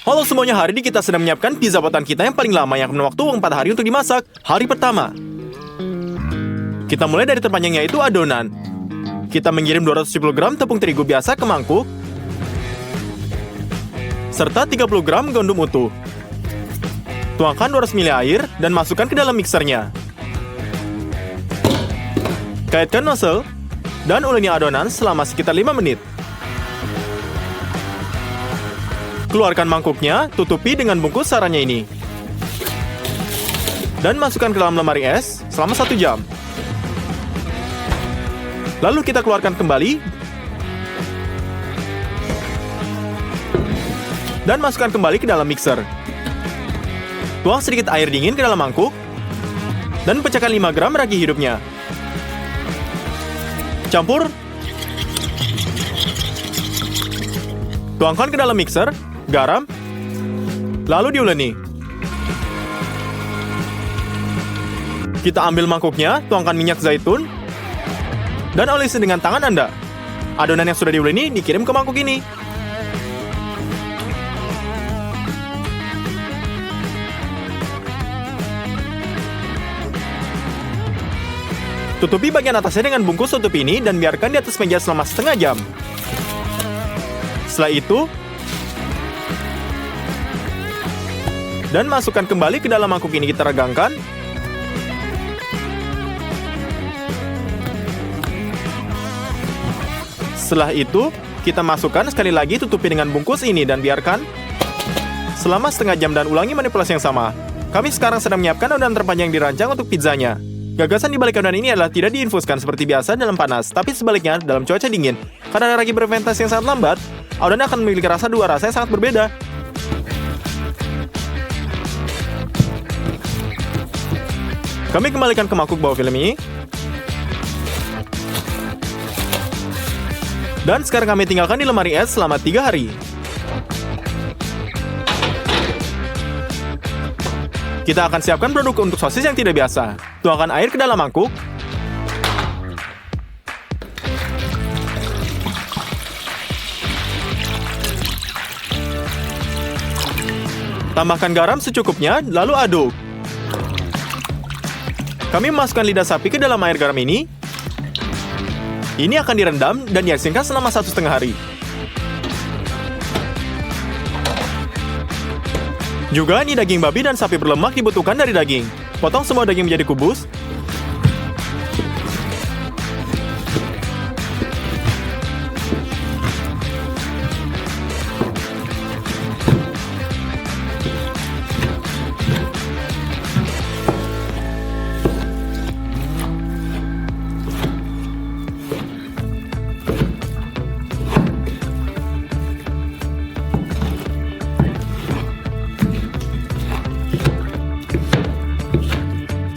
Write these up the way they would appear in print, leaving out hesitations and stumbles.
Halo semuanya, hari ini kita sedang menyiapkan pizza buatan kita yang paling lama yang akan waktu 4 hari untuk dimasak. Hari pertama, kita mulai dari terpanjangnya yaitu adonan. Kita mengirim 270 gram tepung terigu biasa ke mangkuk, serta 30 gram gandum utuh. Tuangkan 200 ml air dan masukkan ke dalam mixernya. Kaitkan nozzle dan uleni adonan selama sekitar 5 menit. Keluarkan mangkuknya, tutupi dengan bungkus sarannya ini. Dan masukkan ke dalam lemari es selama 1 jam. Lalu kita keluarkan kembali. Dan masukkan kembali ke dalam mixer. Tuang sedikit air dingin ke dalam mangkuk. Dan pecahkan 5 gram ragi hidupnya. Campur. Tuangkan ke dalam mixer. Garam, lalu diuleni. Kita ambil mangkuknya, tuangkan minyak zaitun, dan olesi dengan tangan Anda. Adonan yang sudah diuleni dikirim ke mangkuk ini. Tutupi bagian atasnya dengan bungkus tutup ini dan biarkan di atas meja selama setengah jam. Setelah itu, dan masukkan kembali ke dalam mangkuk ini, kita regangkan. Setelah itu, kita masukkan sekali lagi, tutupi dengan bungkus ini dan biarkan selama setengah jam dan ulangi manipulasi yang sama. Kami sekarang sedang menyiapkan adonan terpanjang yang dirancang untuk pizzanya. Gagasan di balik adonan ini adalah tidak diinfuskan seperti biasa dalam panas, tapi sebaliknya dalam cuaca dingin. Karena ragi berfermentasi yang sangat lambat, adonan akan memiliki dua rasa yang sangat berbeda. Kami kembalikan ke mangkuk bawah film ini. Dan sekarang kami tinggalkan di lemari es selama 3 hari. Kita akan siapkan produk untuk sosis yang tidak biasa. Tuangkan air ke dalam mangkuk. Tambahkan garam secukupnya, lalu aduk. Kami memasukkan lidah sapi ke dalam air garam ini. Ini akan direndam dan diasinkan selama 1,5 hari. Juga ini daging babi dan sapi berlemak dibutuhkan dari daging. Potong semua daging menjadi kubus.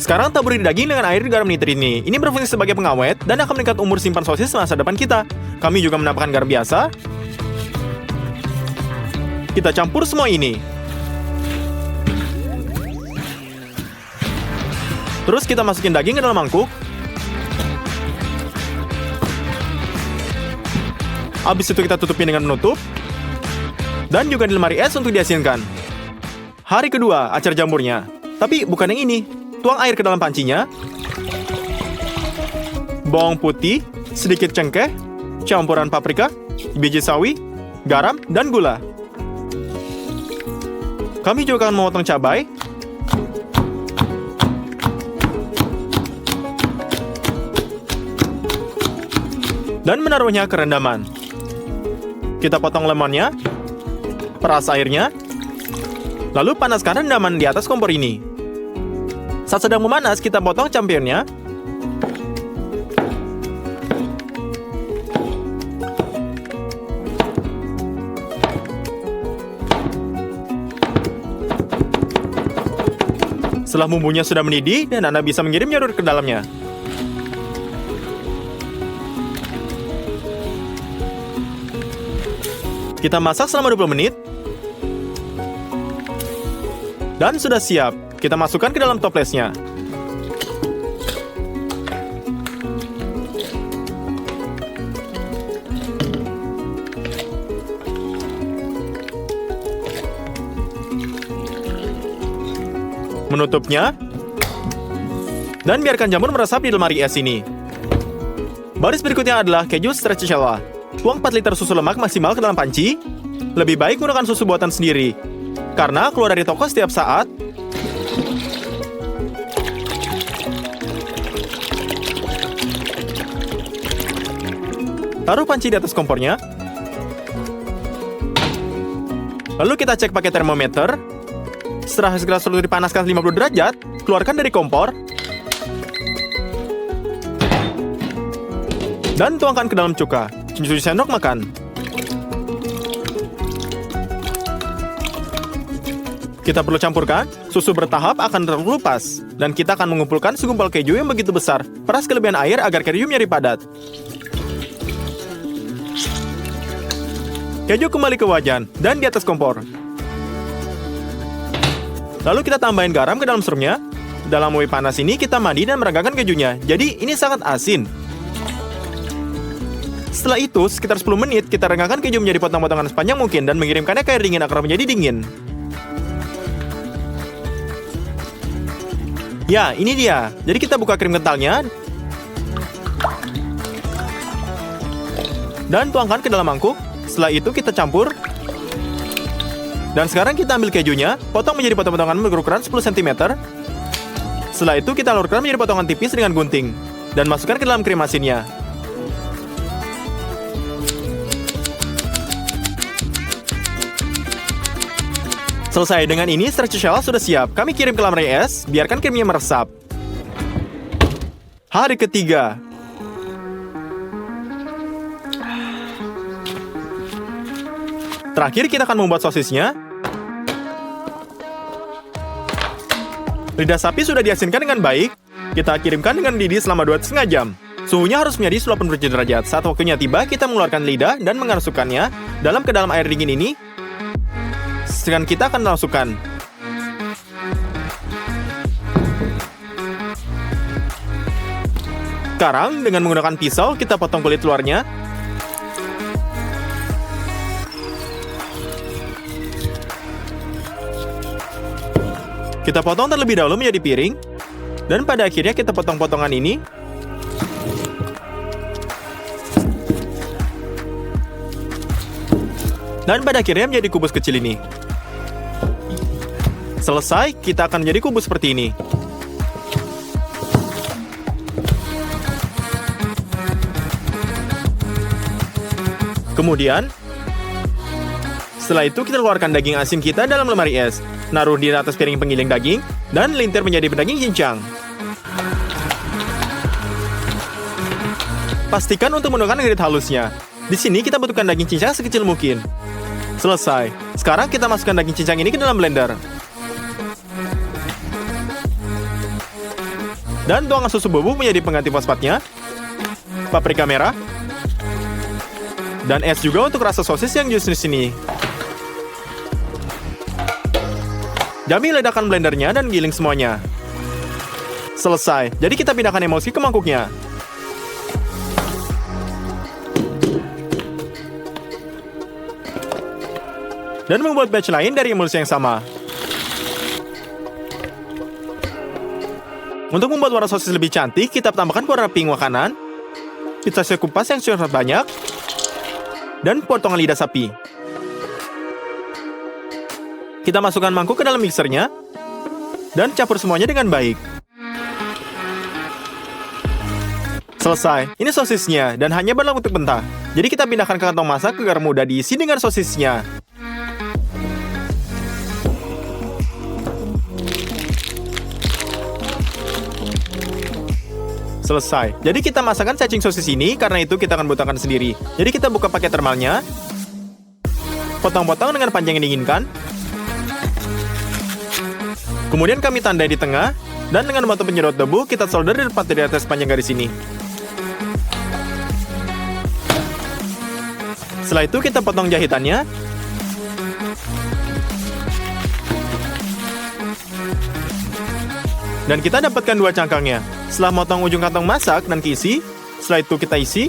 Sekarang taburi daging dengan air garam nitrit ini. Ini berfungsi sebagai pengawet dan akan meningkat umur simpan sosis masa depan kita. Kami juga menambahkan garam biasa. Kita campur semua ini. Terus kita masukin daging ke dalam mangkuk. Habis itu kita tutupi dengan penutup. Dan juga di lemari es untuk diasinkan. Hari kedua, acar jamurnya. Tapi bukan yang ini. Tuang air ke dalam pancinya. Bawang putih, sedikit cengkeh, campuran paprika, biji sawi, garam, dan gula. Kami juga akan memotong cabai. Dan menaruhnya ke rendaman. Kita potong lemonnya, peras airnya, lalu panaskan rendaman di atas kompor ini. Saat sedang memanas, kita potong campionnya. Setelah bumbunya sudah mendidih dan Anda bisa mengirim nyarut ke dalamnya. Kita masak selama 20 menit. Dan sudah siap. Kita masukkan ke dalam toplesnya. Menutupnya. Dan biarkan jamur meresap di lemari es ini. Baris berikutnya adalah keju stracciatella. Tuang 4 liter susu lemak maksimal ke dalam panci. Lebih baik gunakan susu buatan sendiri, karena keluar dari toko setiap saat. Taruh panci di atas kompornya. Lalu kita cek pakai termometer. Setelah es gelas sudah dipanaskan 50 derajat, keluarkan dari kompor. Dan tuangkan ke dalam cuka. Cuci sendok makan. Kita perlu campurkan. Susu bertahap akan terkelupas. Dan kita akan mengumpulkan segumpal keju yang begitu besar. Peras kelebihan air agar keju menjadi padat. Keju kembali ke wajan dan di atas kompor. Lalu kita tambahin garam ke dalam serumnya. Dalam wok panas ini kita mandi dan merangkakan kejunya. Jadi ini sangat asin. Setelah itu, sekitar 10 menit, kita renggakan keju menjadi potong-potongan sepanjang mungkin dan mengirimkannya ke air dingin agar menjadi dingin. Ya, ini dia. Jadi kita buka krim kentalnya. Dan tuangkan ke dalam mangkuk. Setelah itu kita campur. Dan sekarang kita ambil kejunya, potong menjadi potong-potongan berukuran 10 cm. Setelah itu kita luruskan menjadi potongan tipis dengan gunting. Dan masukkan ke dalam krim asinnya. Selesai, dengan ini stracciatella sudah siap. Kami kirim ke lemari es, biarkan krimnya meresap. Hari ketiga. Terakhir kita akan membuat sosisnya. Lidah sapi sudah diasinkan dengan baik. Kita kirimkan dengan mendidih selama 2,5 jam. Suhunya harus menjadi 80 derajat. Saat waktunya tiba, kita mengeluarkan lidah dan mengasukkannya ke dalam air dingin ini. Sekarang kita akan masukkan. Sekarang dengan menggunakan pisau kita potong kulit luarnya. Kita potong terlebih dahulu menjadi piring. Dan pada akhirnya kita potong potongan ini. Dan pada akhirnya menjadi kubus kecil ini. Selesai, kita akan menjadi kubus seperti ini. Kemudian, setelah itu kita keluarkan daging asin kita dalam lemari es. Naruh di atas piring penggiling daging, dan lintir menjadi daging cincang. Pastikan untuk menggunakan grit halusnya. Di sini kita butuhkan daging cincang sekecil mungkin. Selesai. Sekarang kita masukkan daging cincang ini ke dalam blender. Dan tuangkan susu bubuk menjadi pengganti fosfatnya. Paprika merah. Dan es juga untuk rasa sosis yang jenis ini. Jamil ledakan blendernya dan giling semuanya. Selesai. Jadi kita pindahkan emulsi ke mangkuknya. Dan membuat batch lain dari emulsi yang sama. Untuk membuat warna sosis lebih cantik, kita tambahkan warna pink makanan, pistachio kupas yang sangat banyak, dan potongan lidah sapi. Kita masukkan mangkuk ke dalam mixernya, dan campur semuanya dengan baik. Selesai. Ini sosisnya, dan hanya berlaku untuk mentah. Jadi kita pindahkan ke kantong masak agar mudah diisi dengan sosisnya. Selesai. Jadi kita masakkan cacing sosis ini, karena itu kita akan butuhkan sendiri. Jadi kita buka pakai termalnya. Potong-potong dengan panjang yang diinginkan. Kemudian kami tandai di tengah. Dan dengan batu penyedot debu, kita solder di depan dari atas panjang garis ini. Setelah itu kita potong jahitannya. Dan kita dapatkan 2 cangkangnya. Setelah motong ujung kantong masak dan keisi, setelah itu kita isi.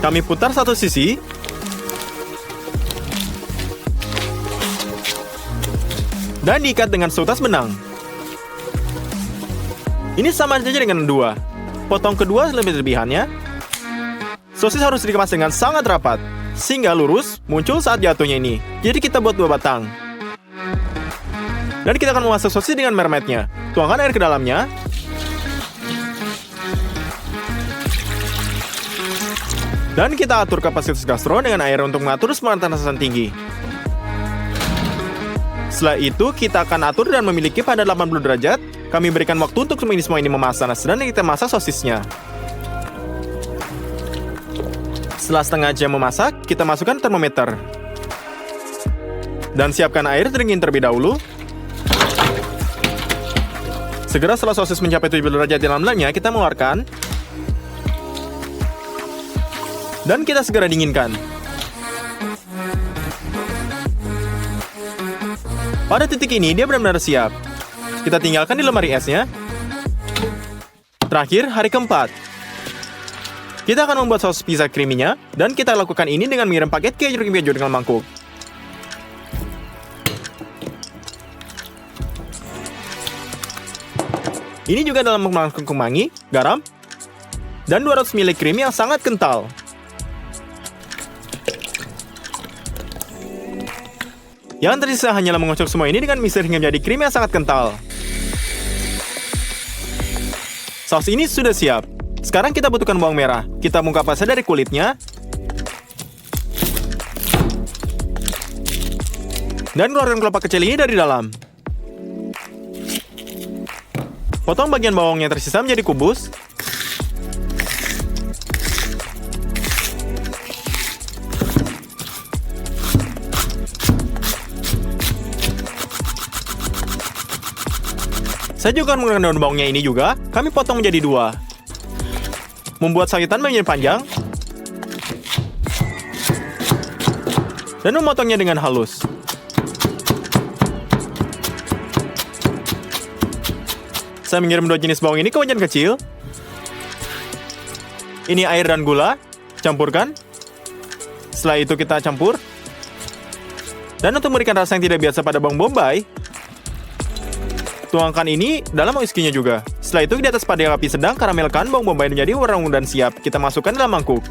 Kami putar satu sisi. Dan diikat dengan seutas benang. Ini sama saja dengan dua. Potong kedua lebih-lebihannya. Sosis harus dikemas dengan sangat rapat, sehingga lurus muncul saat jatuhnya ini. Jadi kita buat 2 batang. Dan kita akan memasak sosis dengan mermaidnya. Tuangkan air ke dalamnya. Dan kita atur kapasitas gastro dengan air untuk mengatur pemanasan tinggi. Setelah itu, kita akan atur dan memiliki pada 80 derajat. Kami berikan waktu untuk semua ini memasak, dan kita masak sosisnya. Setelah setengah jam memasak, kita masukkan termometer. Dan siapkan air dingin terlebih dahulu. Segera setelah sosis mencapai 70 derajat di dalam dalamnya, kita mengeluarkan. Dan kita segera dinginkan. Pada titik ini, dia benar-benar siap. Kita tinggalkan di lemari esnya. Terakhir, hari keempat. Kita akan membuat saus pizza creamy-nya, dan kita lakukan ini dengan mengirim paket keju dengan mangkuk. Ini juga dalam mangkuk kemangi, garam, dan 200 ml krim yang sangat kental. Yang tersisa hanyalah mengocok semua ini dengan mixer hingga menjadi krim yang sangat kental. Saus ini sudah siap. Sekarang kita butuhkan bawang merah. Kita bungkap pasnya dari kulitnya. Dan keluarkan kelopak kecil ini dari dalam. Potong bagian bawang yang tersisa menjadi kubus. Saya juga akan menggunakan daun bawangnya ini juga. Kami potong menjadi 2. Membuat sayuran menjadi panjang. Dan memotongnya dengan halus. Saya mengirim 2 jenis bawang ini ke wajan kecil. Ini air dan gula. Campurkan. Setelah itu kita campur. Dan untuk memberikan rasa yang tidak biasa pada bawang bombay, tuangkan ini dalam whiskinya juga. Setelah itu di atas pada api sedang, karamelkan bawang bombay menjadi warna ungu dan siap. Kita masukkan dalam mangkuk.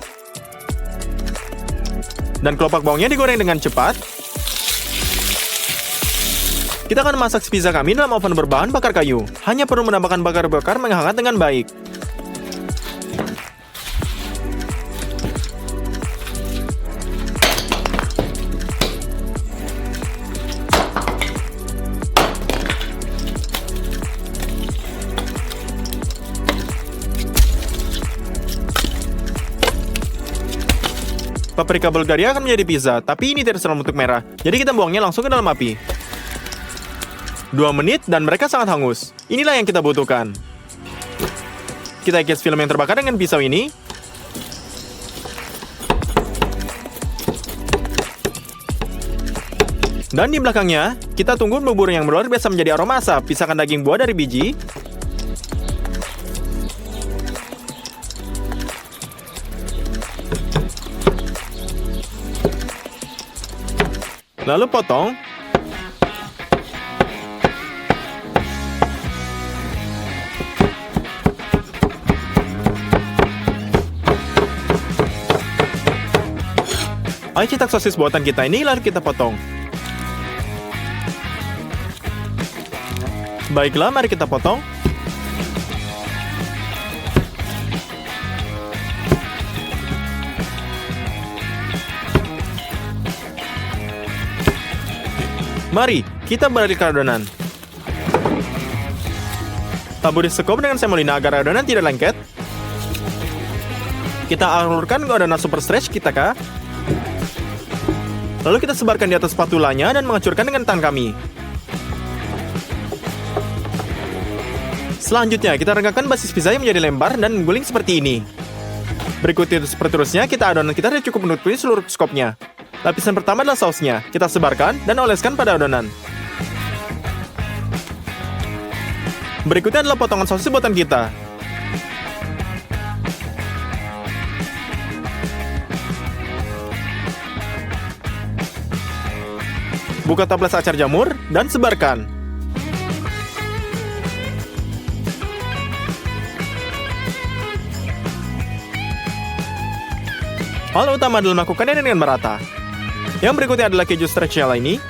Dan kelopak bawangnya digoreng dengan cepat. Kita akan masak pizza kami dalam oven berbahan bakar kayu. Hanya perlu menambahkan bakar-bakar menghangat dengan baik. Paprika Bulgaria akan menjadi pizza, tapi ini tidak selalu bentuk merah. Jadi kita buangnya langsung ke dalam api. 2 menit dan mereka sangat hangus. Inilah yang kita butuhkan. Kita ikis film yang terbakar dengan pisau ini. Dan di belakangnya, kita tunggu bubur yang luar biasa menjadi aroma asap. Pisahkan daging buah dari biji. Lalu potong. Ayo cetak sosis buatan kita ini, lalu kita potong. Baiklah, mari kita potong. Mari, kita beralih ke adonan. Taburi sekop dengan semolina agar adonan tidak lengket. Kita alurkan ke adonan super stretch kita, Kak. Lalu kita sebarkan di atas spatulanya dan menghancurkan dengan tangan kami. Selanjutnya, kita regangkan basis pizza yang menjadi lembar dan mengguling seperti ini. Berikutnya, seterusnya, kita adonan kita sudah cukup menutupi seluruh skopnya. Lapisan pertama adalah sausnya. Kita sebarkan dan oleskan pada adonan. Berikutnya adalah potongan sosis buatan kita. Buka tables acar jamur dan sebarkan. Hal utama adalah melakukannya dengan merata. Yang berikutnya adalah keju stracciatella ini.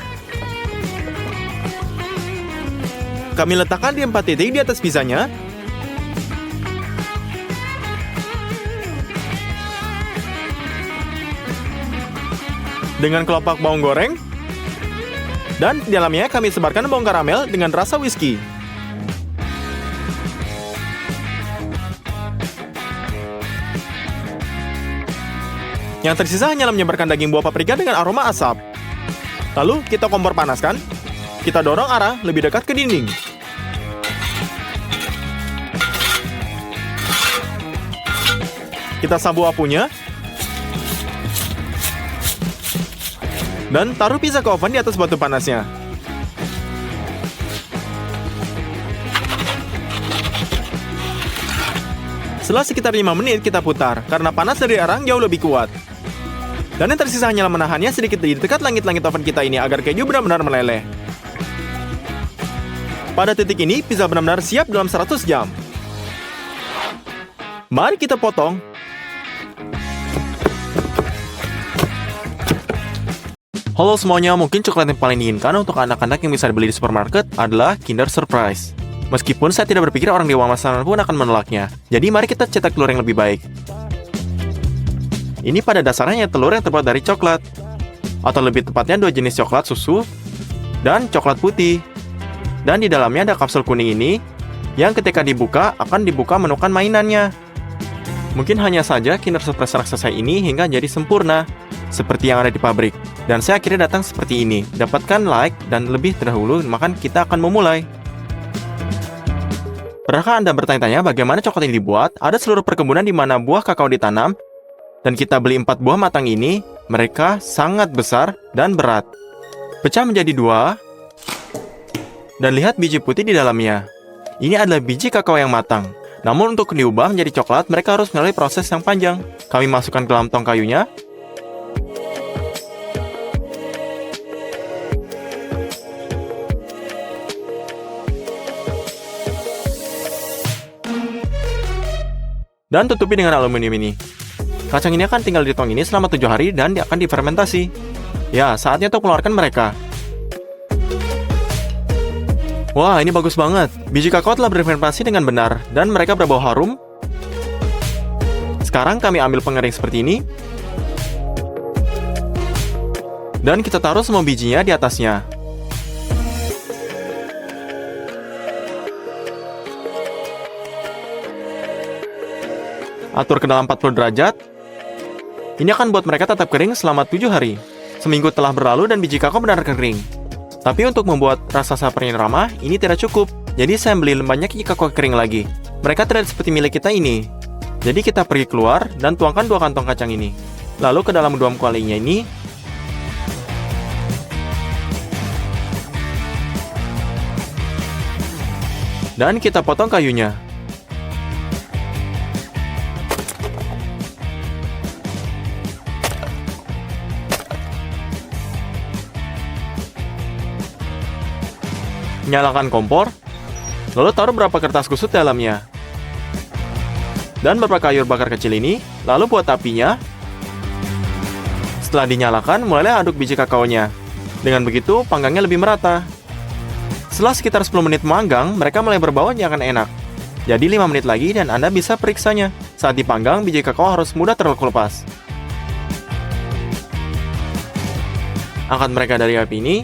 Kami letakkan di 4 titik di atas pizzanya. Dengan kelopak bawang goreng. Dan di dalamnya kami sebarkan bawang karamel dengan rasa whisky. Yang tersisa hanyalah menyebarkan daging buah paprika dengan aroma asap. Lalu kita kompor panaskan. Kita dorong arah lebih dekat ke dinding. Kita sabu apinya. Dan taruh pizza ke oven di atas batu panasnya. Setelah sekitar 5 menit kita putar, karena panas dari arang jauh lebih kuat. Dan yang tersisa hanyalah menahannya sedikit di dekat langit-langit oven kita ini agar keju benar-benar meleleh. Pada titik ini, pizza benar-benar siap dalam 100 jam. Mari kita potong. Halo semuanya, mungkin coklat yang paling diinginkan untuk anak-anak yang bisa dibeli di supermarket adalah Kinder Surprise. Meskipun saya tidak berpikir orang dewasa pun akan menolaknya. Jadi mari kita cetak telur yang lebih baik. Ini pada dasarnya telur yang terbuat dari coklat. Atau lebih tepatnya 2 jenis coklat susu dan coklat putih. Dan di dalamnya ada kapsul kuning ini yang ketika dibuka akan dibuka menemukan mainannya. Mungkin hanya saja Kinder Surprise raksasa ini hingga jadi sempurna seperti yang ada di pabrik. Dan saya akhirnya datang seperti ini. Dapatkan like dan lebih terdahulu, maka kita akan memulai. Pernahkah Anda bertanya-tanya bagaimana coklat ini dibuat? Ada seluruh perkebunan di mana buah kakao ditanam. Dan kita beli 4 buah matang ini, mereka sangat besar dan berat. Pecah menjadi 2. Dan lihat biji putih di dalamnya. Ini adalah biji kakao yang matang. Namun untuk diubah menjadi coklat, mereka harus melalui proses yang panjang. Kami masukkan ke dalam tong kayunya. Dan tutupi dengan aluminium ini. Kacang ini akan tinggal di tong ini selama 7 hari dan akan difermentasi. Ya, saatnya untuk keluarkan mereka. Wah, ini bagus banget. Biji kakao telah berfermentasi dengan benar dan mereka berbau harum. Sekarang kami ambil pengering seperti ini. Dan kita taruh semua bijinya di atasnya. Atur ke dalam 40 derajat. Ini akan buat mereka tetap kering selama 7 hari. Seminggu telah berlalu dan biji kakao benar kering. Tapi untuk membuat rasa sapernya ramah, ini tidak cukup. Jadi saya beli banyak biji kakao kering lagi. Mereka tidak seperti milik kita ini. Jadi kita pergi keluar dan tuangkan 2 kantong kacang ini. Lalu ke dalam 2 kualinya ini. Dan kita potong kayunya. Nyalakan kompor, lalu taruh beberapa kertas kusut dalamnya. Dan beberapa kayu bakar kecil ini, lalu buat apinya. Setelah dinyalakan, mulailah aduk biji kakaonya. Dengan begitu, panggangnya lebih merata. Setelah sekitar 10 menit memanggang, mereka mulai berbau yang akan enak. Jadi 5 menit lagi dan Anda bisa periksanya. Saat dipanggang, biji kakao harus mudah terkelupas. Angkat mereka dari api ini.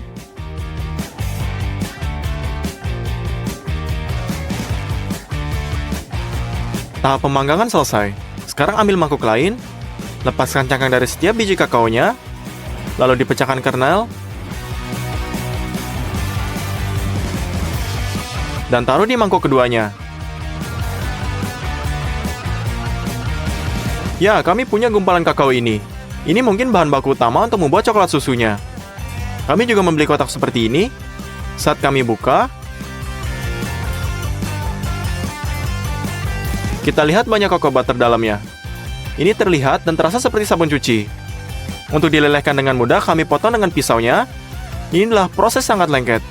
Tahap pemanggangan selesai. Sekarang ambil mangkuk lain, lepaskan cangkang dari setiap biji kakaonya, lalu dipecahkan kernel, dan taruh di mangkuk keduanya. Ya, kami punya gumpalan kakao ini. Ini mungkin bahan baku utama untuk membuat coklat susunya. Kami juga membeli kotak seperti ini. Saat kami buka, kita lihat banyak cocoa butter dalamnya. Ini terlihat dan terasa seperti sabun cuci. Untuk dilelehkan dengan mudah, kami potong dengan pisaunya. Inilah proses sangat lengket.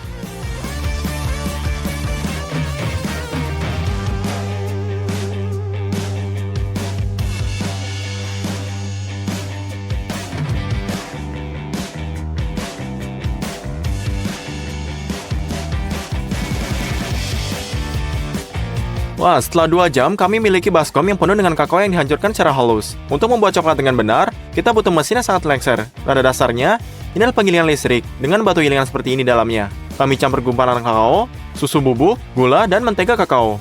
Wah, setelah 2 jam, kami miliki baskom yang penuh dengan kakao yang dihancurkan secara halus. Untuk membuat coklat dengan benar, kita butuh mesin yang sangat lengser. Pada dasarnya, ini adalah penggilingan listrik, dengan batu gilingan seperti ini dalamnya. Kami campur gumpalan kakao, susu bubuk, gula, dan mentega kakao.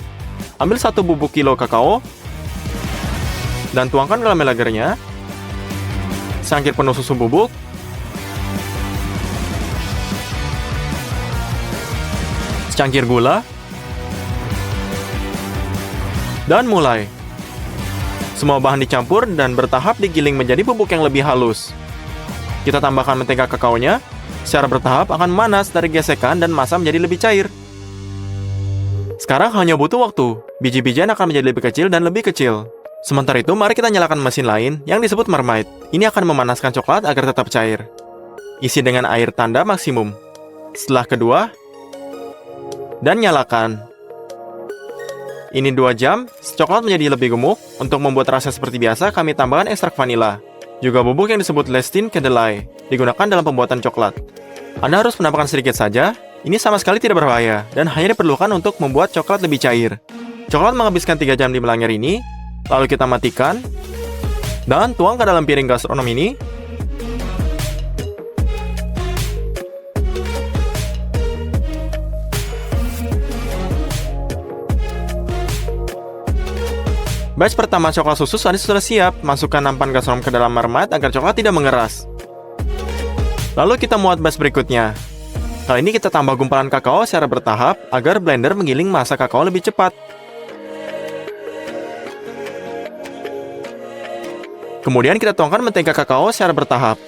Ambil 1 bubuk kilo kakao, dan tuangkan ke dalam melagernya. Secangkir penuh susu bubuk, secangkir gula, dan mulai. Semua bahan dicampur dan bertahap digiling menjadi bubuk yang lebih halus. Kita tambahkan mentega kakaonya. Secara bertahap akan memanas dari gesekan dan massa menjadi lebih cair. Sekarang hanya butuh waktu. Biji-bijian akan menjadi lebih kecil dan lebih kecil. Sementara itu, mari kita nyalakan mesin lain yang disebut marmite. Ini akan memanaskan coklat agar tetap cair. Isi dengan air tanda maksimum. Setelah kedua, dan nyalakan. Ini 2 jam, coklat menjadi lebih gemuk. Untuk membuat rasa seperti biasa, kami tambahkan ekstrak vanila. Juga bubuk yang disebut lecithin kedelai, digunakan dalam pembuatan coklat. Anda harus menambahkan sedikit saja. Ini sama sekali tidak berbahaya, dan hanya diperlukan untuk membuat coklat lebih cair. Coklat menghabiskan 3 jam di melanger ini, lalu kita matikan, dan tuang ke dalam piring gastronom ini. Batch pertama coklat susu sudah siap. Masukkan nampan gastronom ke dalam marmite agar coklat tidak mengeras. Lalu kita muat batch berikutnya. Kali ini kita tambah gumpalan kakao secara bertahap agar blender menggiling massa kakao lebih cepat. Kemudian kita tuangkan mentega kakao secara bertahap.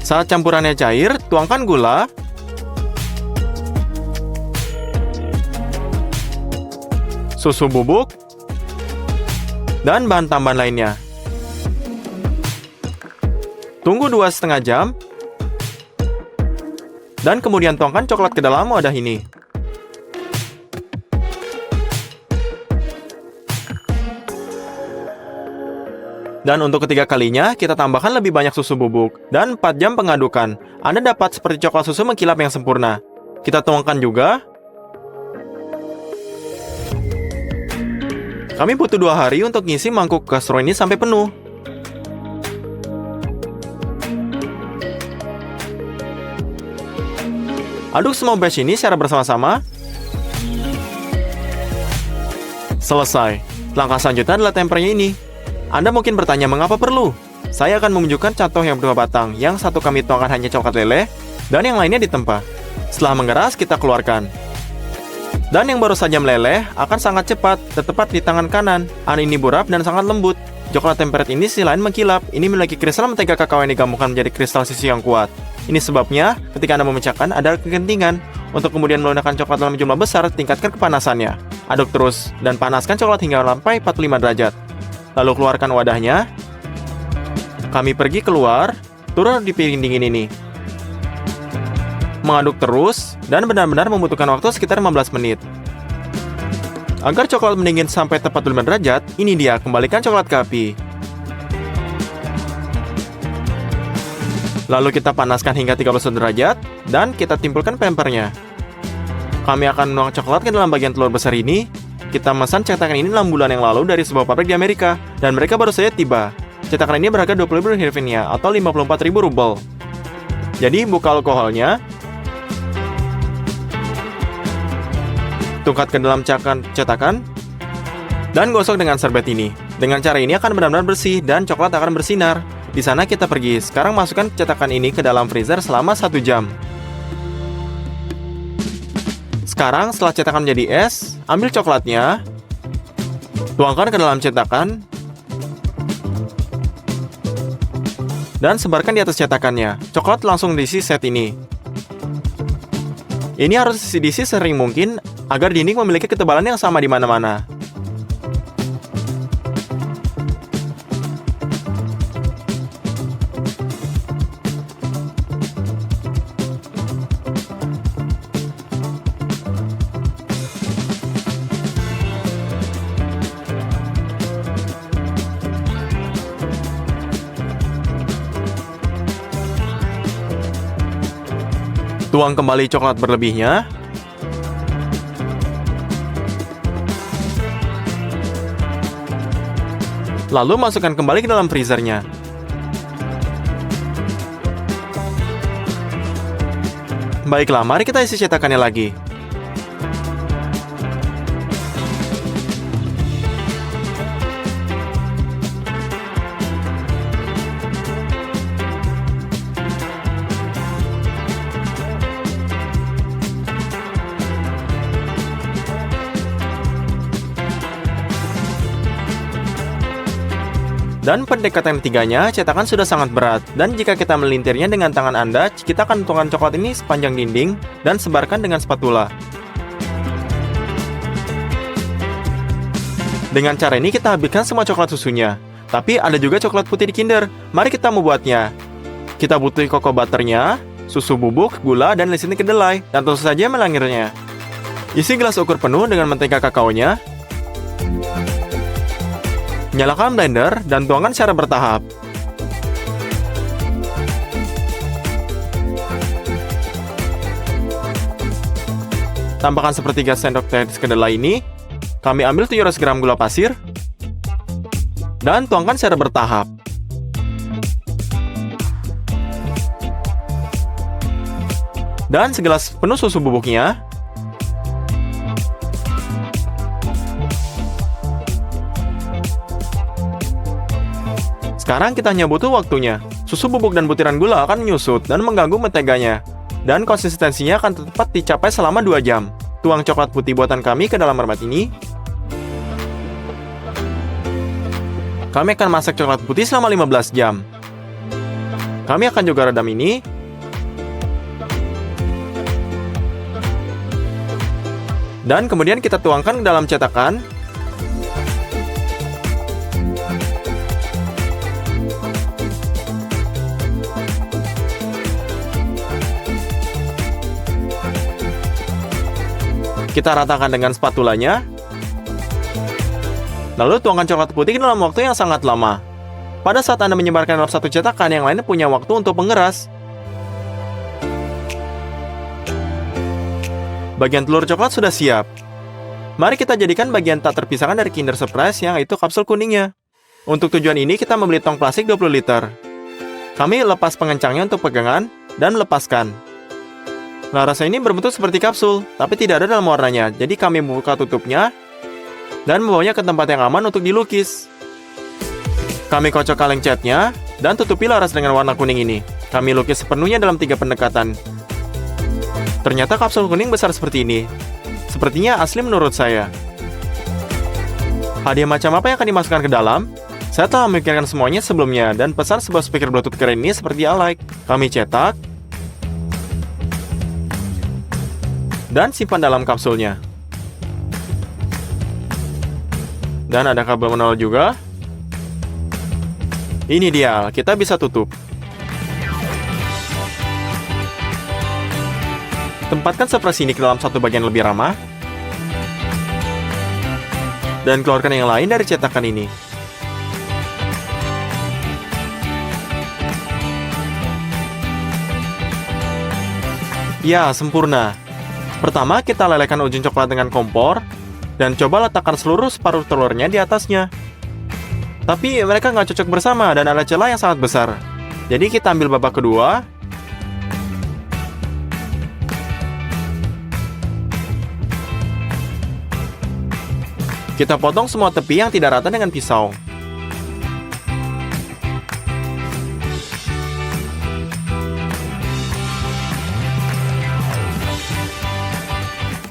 Saat campurannya cair, tuangkan gula, susu bubuk, dan bahan tambahan lainnya. Tunggu 2,5 jam, dan kemudian tuangkan coklat ke dalam wadah ini. Dan untuk ketiga kalinya, kita tambahkan lebih banyak susu bubuk. Dan 4 jam pengadukan. Anda dapat seperti coklat susu mengkilap yang sempurna. Kita tuangkan juga. Kami butuh 2 hari untuk ngisi mangkuk gastro ini sampai penuh. Aduk semua batch ini secara bersama-sama. Selesai. Langkah selanjutnya adalah tempernya ini. Anda mungkin bertanya mengapa perlu? Saya akan menunjukkan contoh yang berdua batang. Yang satu kami tuangkan hanya coklat leleh, dan yang lainnya ditempa. Setelah mengeras, kita keluarkan. Dan yang baru saja meleleh akan sangat cepat, tepat di tangan kanan. Ini burap dan sangat lembut. Coklat tempered ini sisi lain mengkilap. Ini memiliki kristal mentega kakao yang digabungkan menjadi kristal sisi yang kuat. Ini sebabnya, ketika Anda memecahkan, ada kegentingan. Untuk kemudian meledakan coklat dalam jumlah besar, tingkatkan kepanasannya. Aduk terus, dan panaskan coklat hingga sampai 45 derajat. Lalu keluarkan wadahnya. Kami pergi keluar, turun di piring dingin ini. Mengaduk terus, dan benar-benar membutuhkan waktu sekitar 15 menit. Agar coklat mendingin sampai tepat 45 derajat, ini dia, kembalikan coklat ke api. Lalu kita panaskan hingga 31 derajat, dan kita timpulkan pempernya. Kami akan menuang coklat ke dalam bagian telur besar ini. Kita memesan cetakan ini 6 bulan yang lalu dari sebuah pabrik di Amerika, dan mereka baru saja tiba. Cetakan ini berharga 20.000 hryvnia atau 54.000 rubel. Jadi, buka alkoholnya, tungkat ke dalam cetakan, dan gosok dengan serbet ini. Dengan cara ini akan benar-benar bersih, dan coklat akan bersinar. Di sana kita pergi. Sekarang masukkan cetakan ini ke dalam freezer selama 1 jam. Sekarang, setelah cetakan menjadi es, ambil coklatnya, tuangkan ke dalam cetakan, dan sebarkan di atas cetakannya. Coklat langsung diisi set ini. Ini harus diisi sering mungkin agar dinding memiliki ketebalan yang sama di mana-mana. Tuang kembali coklat berlebihnya. Lalu masukkan kembali ke dalam freezernya. Baiklah, mari kita isi cetakannya lagi. Dan pendekatan ketiganya, cetakan sudah sangat berat. Dan jika kita melintirnya dengan tangan Anda, kita akan tuangkan coklat ini sepanjang dinding dan sebarkan dengan spatula. Dengan cara ini kita habiskan semua coklat susunya. Tapi ada juga coklat putih di Kinder. Mari kita membuatnya. Kita butuh cocoa butternya, susu bubuk, gula, dan lecithin kedelai. Dan tentu saja melangirnya. Isi gelas ukur penuh dengan mentega kakaonya. Nyalakan blender dan tuangkan secara bertahap. Tambahkan sepertiga sendok teh kedelai ini. Kami ambil 700 gram gula pasir dan tuangkan secara bertahap. Dan segelas penuh susu bubuknya. Sekarang kita hanya butuh waktunya. Susu bubuk dan butiran gula akan menyusut dan mengganggu menteganya. Dan konsistensinya akan tepat dicapai selama 2 jam. Tuang coklat putih buatan kami ke dalam mermat ini. Kami akan masak coklat putih selama 15 jam. Kami akan juga redam ini. Dan kemudian kita tuangkan ke dalam cetakan. Kita ratakan dengan spatulanya. Lalu tuangkan coklat putih dalam waktu yang sangat lama. Pada saat Anda menyebarkan dalam satu cetakan, yang lainnya punya waktu untuk mengeras. Bagian telur coklat sudah siap. Mari kita jadikan bagian tak terpisahkan dari Kinder Surprise, yang itu kapsul kuningnya. Untuk tujuan ini, kita membeli tong plastik 20 liter. Kami lepas pengencangnya untuk pegangan dan melepaskan. Nah, rasa ini berbentuk seperti kapsul, tapi tidak ada dalam warnanya. Jadi kami membuka tutupnya dan membawanya ke tempat yang aman untuk dilukis. Kami kocok kaleng catnya dan tutupi laras dengan warna kuning ini. Kami lukis sepenuhnya dalam 3 pendekatan. Ternyata kapsul kuning besar seperti ini. Sepertinya asli menurut saya. Hadiah macam apa yang akan dimasukkan ke dalam? Saya telah memikirkan semuanya sebelumnya dan pesan sebuah speaker Bluetooth keren ini seperti alike. Kami cetak dan simpan dalam kapsulnya. Dan ada kabel menol juga. Ini dia, kita bisa tutup. Tempatkan sepresi ini ke dalam satu bagian lebih ramah. Dan keluarkan yang lain dari cetakan ini. Ya, sempurna. Pertama, kita lelehkan ujung coklat dengan kompor dan coba letakkan seluruh separuh telurnya di atasnya. Tapi mereka nggak cocok bersama dan ada celah yang sangat besar. Jadi kita ambil babak kedua. Kita potong semua tepi yang tidak rata dengan pisau.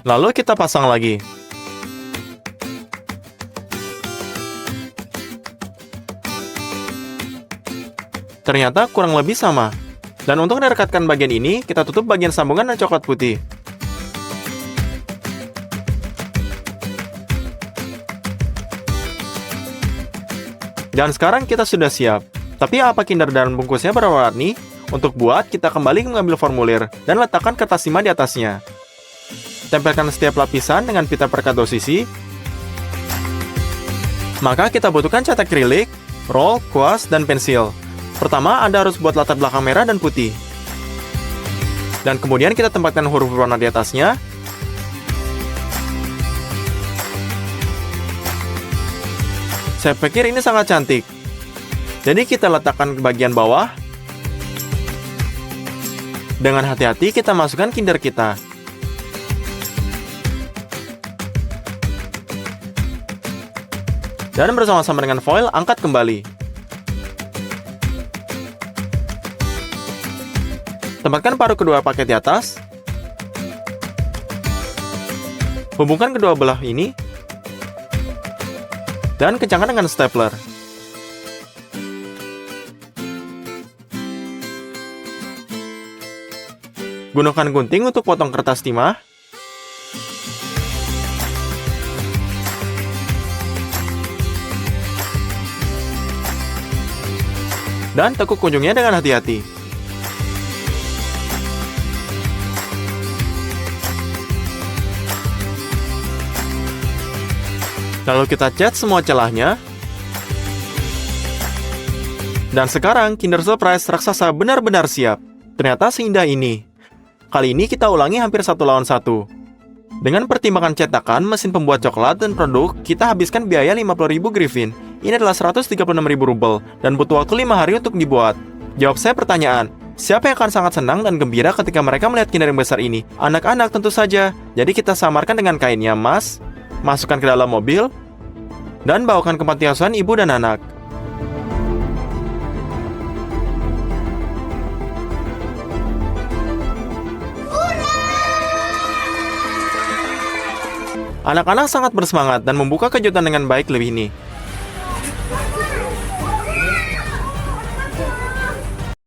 Lalu kita pasang lagi. Ternyata kurang lebih sama. Dan untuk merekatkan bagian ini, kita tutup bagian sambungan dan coklat putih. Dan sekarang kita sudah siap. Tapi apa Kinder dan bungkusnya berwarna-warni? Untuk buat, kita kembali mengambil formulir dan letakkan kertas timah di atasnya. Tempelkan setiap lapisan dengan pita perekat 2 sisi. Maka kita butuhkan cat akrilik, roll, kuas, dan pensil. Pertama, Anda harus buat latar belakang merah dan putih. Dan kemudian kita tempatkan huruf berwarna di atasnya. Saya pikir ini sangat cantik. Jadi kita letakkan ke bagian bawah. Dengan hati-hati kita masukkan Kinder kita. Dan bersama-sama dengan foil, angkat kembali. Tempatkan paruh kedua paket di atas. Hubungkan kedua belah ini. Dan kencangkan dengan stapler. Gunakan gunting untuk potong kertas timah. Dan tekuk ujungnya dengan hati-hati. Lalu kita cat semua celahnya. Dan sekarang Kinder Surprise raksasa benar-benar siap. Ternyata seindah ini. Kali ini kita ulangi hampir 1 lawan 1. Dengan pertimbangan cetakan, mesin pembuat coklat, dan produk, kita habiskan biaya 50.000 griffin. Ini adalah 136.000 rubel, dan butuh waktu 5 hari untuk dibuat. Jawab saya pertanyaan, siapa yang akan sangat senang dan gembira ketika mereka melihat Kinder yang besar ini? Anak-anak tentu saja. Jadi kita samarkan dengan kainnya emas, masukkan ke dalam mobil, dan bawakan ke panti asuhan ibu dan anak. Anak-anak sangat bersemangat dan membuka kejutan dengan baik lebih ini.